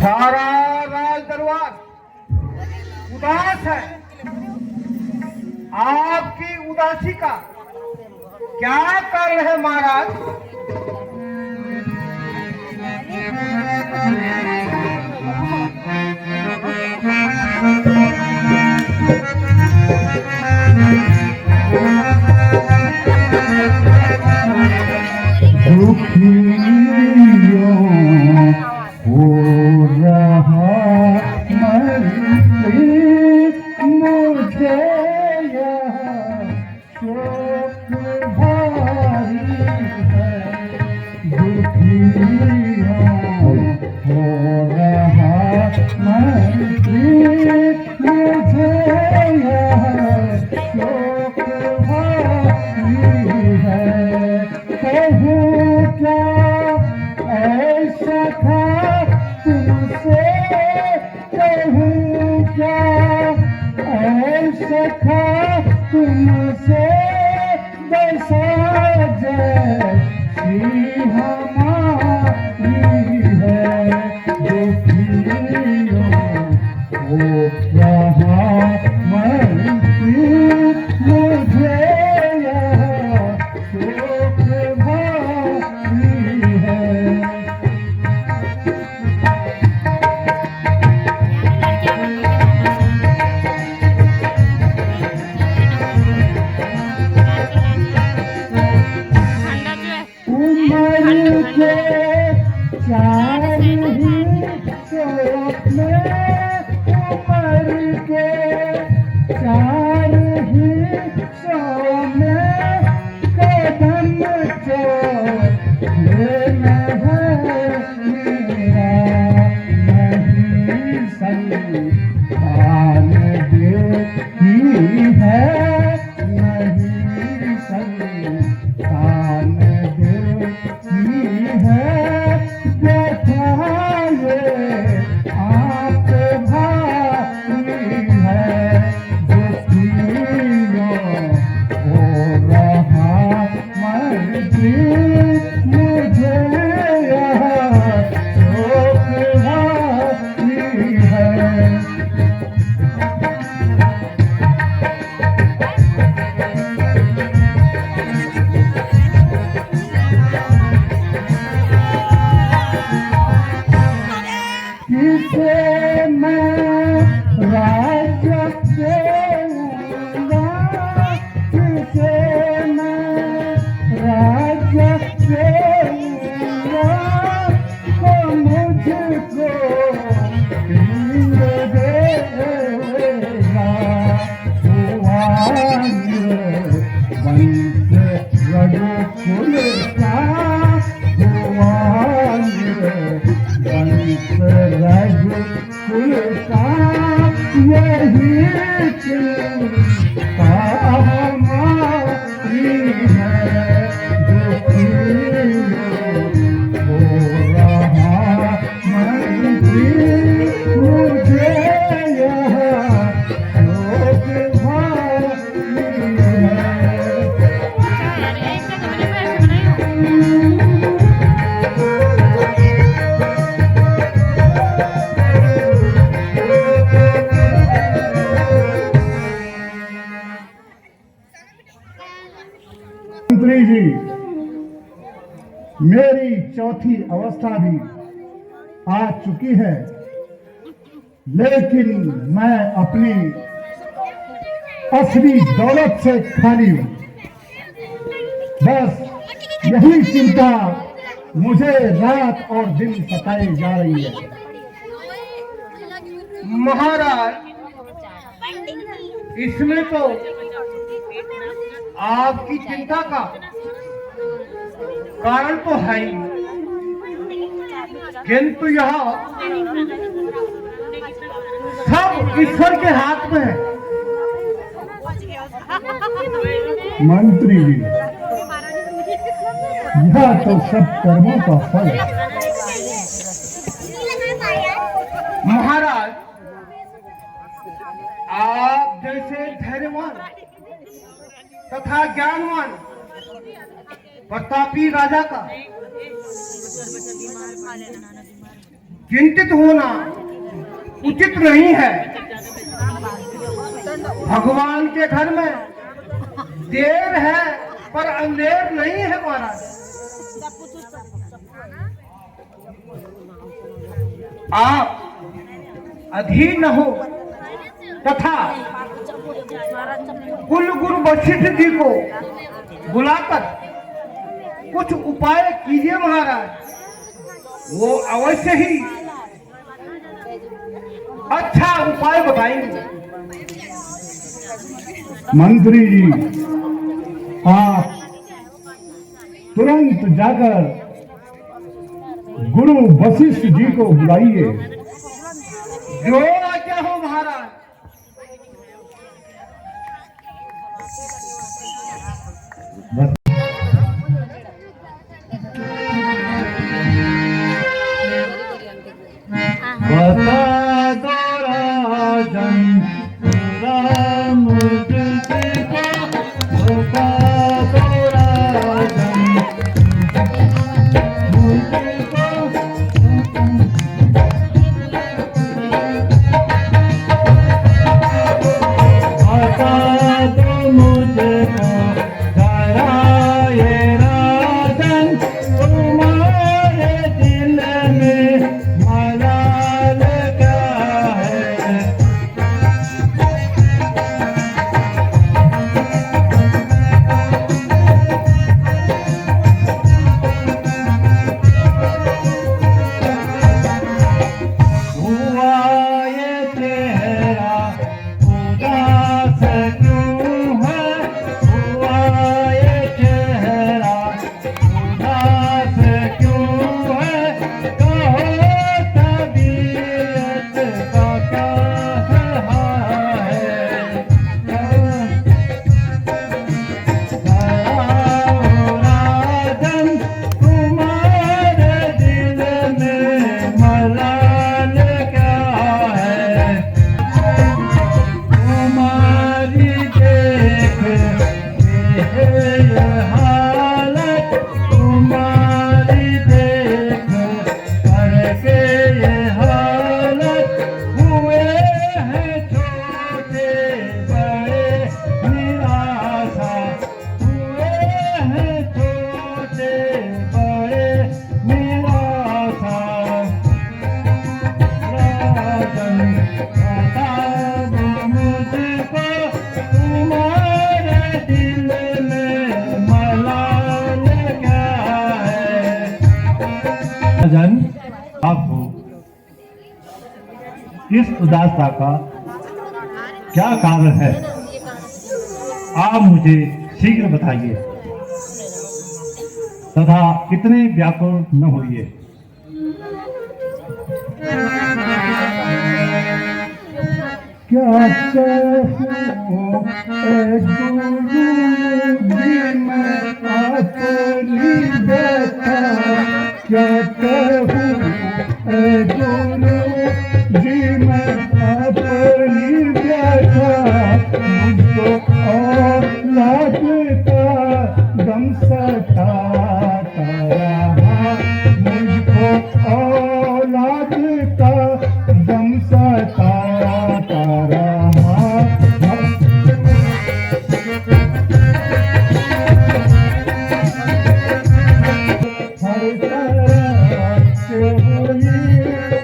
सारा राज दरबार उदास है। आपकी उदासी का क्या कारण है महाराज? मंत्री जी, मेरी चौथी अवस्था भी आ चुकी है, लेकिन मैं अपनी असली दौलत से खाली हूं। बस यही चिंता मुझे रात और दिन सताई जा रही है। महाराज, इसमें तो आपकी चिंता का कारण तो है ही, किंतु यह सब ईश्वर के हाथ में है। मंत्री जी, यह तो सब कर्मों का फल है। महाराज, आप जैसे धैर्यवान तथा ज्ञानवान प्रतापी राजा का चिंतित होना उचित नहीं है। भगवान के घर में देर है पर अंधेर नहीं है महाराज। आप अधीर न हो तथा कुल गुरु वशिष्ठ जी को बुलाकर कुछ उपाय कीजिए महाराज। वो अवश्य ही अच्छा उपाय बताएंगे। मंत्री जी, आप तुरंत जाकर गुरु वशिष्ठ जी को बुलाइए। जो आज्ञा हो महाराज। बता दो राजन राम जी को, बता दो राजन जन आपको इस उदासता का क्या कारण है, आप मुझे शीघ्र बताइए तथा इतने व्याकुल न होइए। क्या कहूँ ए गुरु जी मैं अपनी व्यथा, क्या कहूँ ए गुरु जी मैं अपनी व्यथा, मुझको औलाद का गम सताता रहा, मुझको औलाद का गम सताता रहा। हर तरह से हुई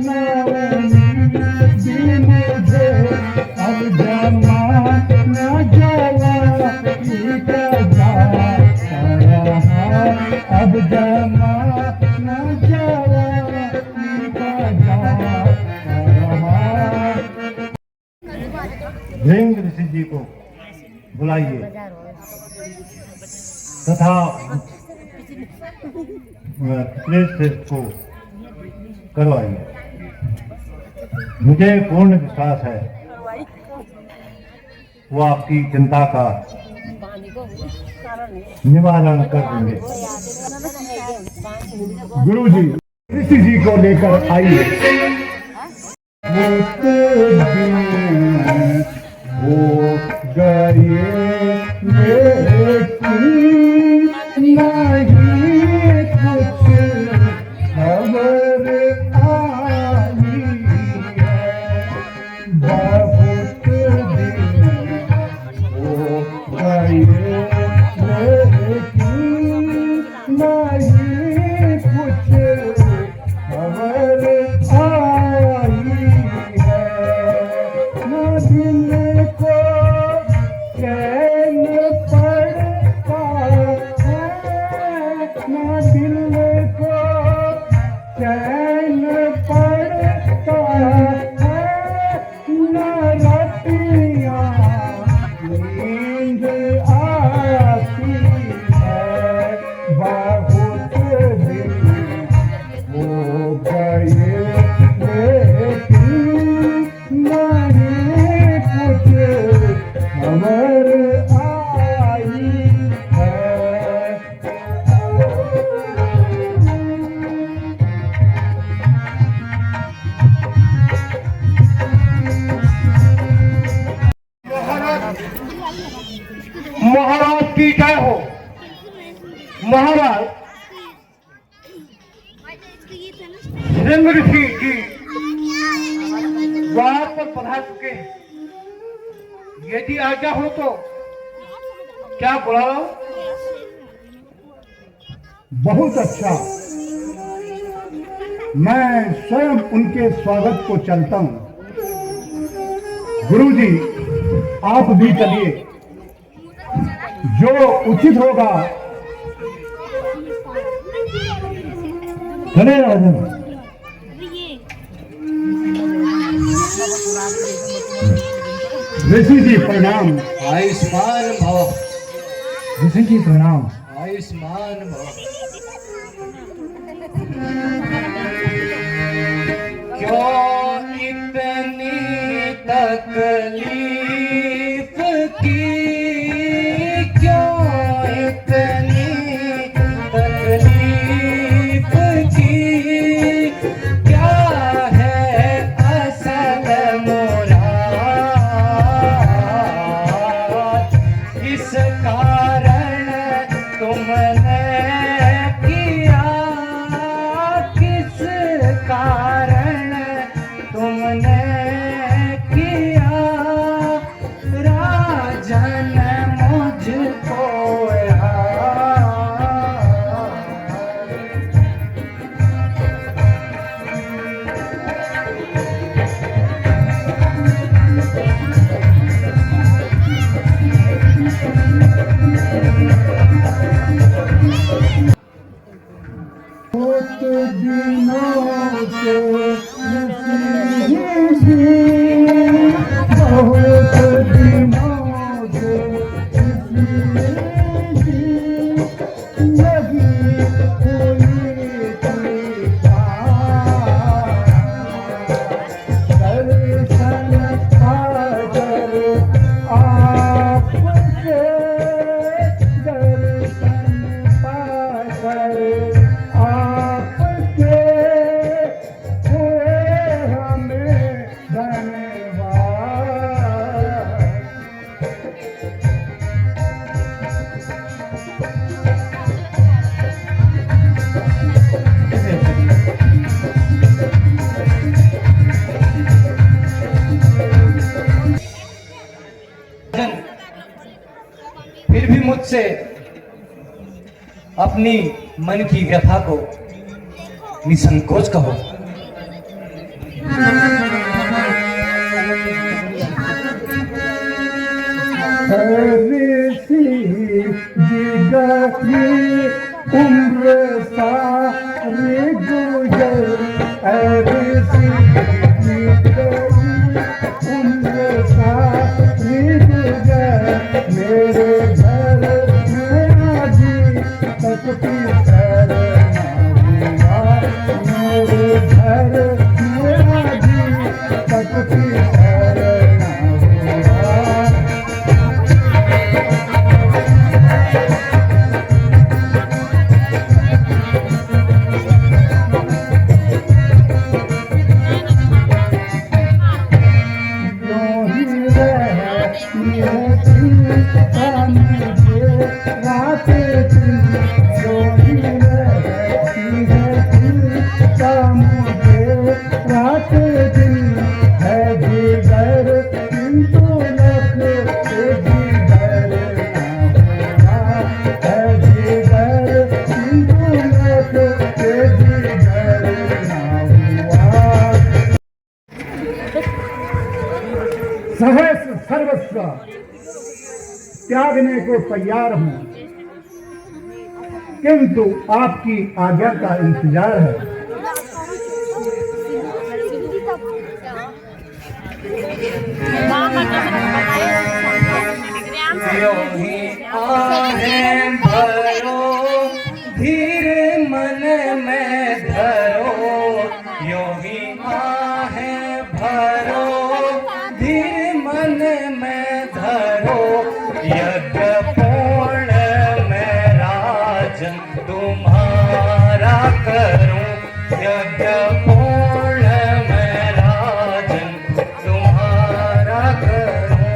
नाराज़गी मुझे, अब ज़माना जवानी का जाता रहा, अब ज़माना जवानी का जाता रहा। भृंग ऋषि जी को बुलाइए तथा श्रेष्ठ को करवाइए। मुझे पूर्ण विश्वास है वो आपकी चिंता का निवारण कर देंगे। गुरु जी ऋषि जी को लेकर आइए। हो गए नहीं कुछ खबर आ की जय हो। महाराज, सिंह ऋषि जी द्वार पर पधार चुके हैं। यदि आज्ञा हो तो क्या बुलाओ? बहुत अच्छा। मैं स्वयं उनके स्वागत को चलता हूँ। गुरुजी, आप भी चलिए, जो उचित होगा। चले राजन। ऋषि जी प्रणाम। आयुष्मान भव। ऋषि जी प्रणाम। आयुष्मान भव। क्यों इतनी तकलीफ की, क्यों इतनी तकलीफ की, क्या है असल मुराद, किस कारण तुमने किया, किस कारण तुमने किया राजन मुझको यार। बहुत दिनों से ऋषि जी, बहुत दिनों से ऋषि जी, लगी हुई थी प्यास। दर्शन पाकर आपके, दर्शन पाकर आपके हुए हमें धन्यवाद। फिर भी मुझसे अपनी मन की व्यथा को निसंकोच कहो। ऋषि जी की उम्र सारी गुजर, ऋषि जी की उम्र सारी गुजर, मेरे घर में आजी तकती करना हुआ, मेरे घर में आजी तकती करना हुआ। सहस्र सर्वस्व त्यागने को तैयार हूं, किंतु आपकी आज्ञा का इंतजार है। यों ही आहें भरो, धीर मन में धरो, यों ही आहें भरो, धीर मन में धरो, यज्ञ पूर्ण में राजन तुम्हारा करूं, यज्ञ पूर्ण में राजन तुम्हारा करूं।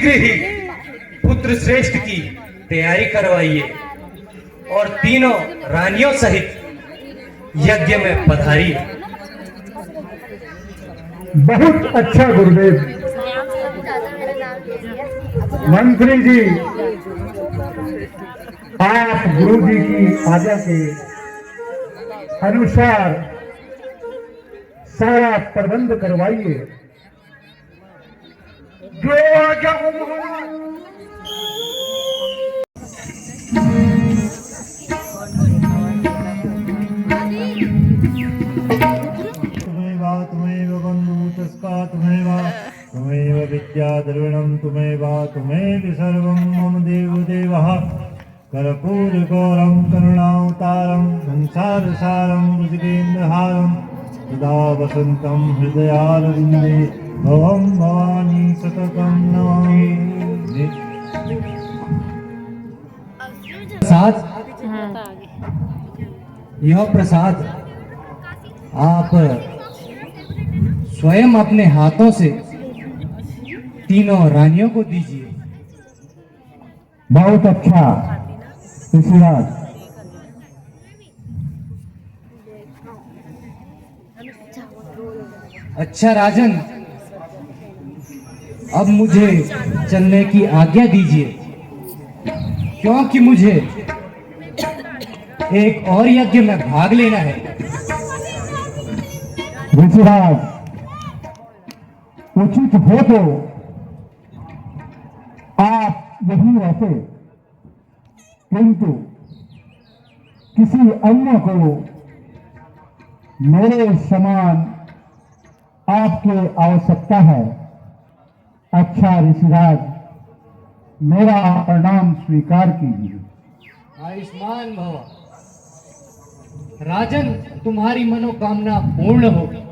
शीघ्र ही पुत्र श्रेष्ठ की तैयारी करवाइए और तीनों रानियों सहित यज्ञ में पधारिए। बहुत अच्छा गुरुदेव। मंत्री जी, आप गुरु जी की आज्ञा के अनुसार सारा प्रबंध करवाइए। जो आज्ञा हो महाराज। त्वमेव बन्धुतस्का त्वमेव विद्या द्रविणं त्वमेव सर्वं मम देवदेवः कर्पूरगौरं करुणावतारं संसारसारं भुजगेन्द्रहारं सदा वसन्तं हृदयारविन्दे भवं भवानी सततं नमामि। प्रसाद, यह प्रसाद आप स्वयं अपने हाथों से तीनों रानियों को दीजिए। बहुत अच्छा ऋषिराज। अच्छा राजन, अब मुझे चलने की आज्ञा दीजिए, क्योंकि मुझे एक और यज्ञ में भाग लेना है। ऋषिराज, उचित हो तो आप यहीं रहते, किंतु किसी अन्य को मेरे समान आपकी आवश्यकता है। अच्छा ऋषिराज, मेरा प्रणाम स्वीकार कीजिए। आयुष्मान भव। राजन, तुम्हारी मनोकामना पूर्ण होगी।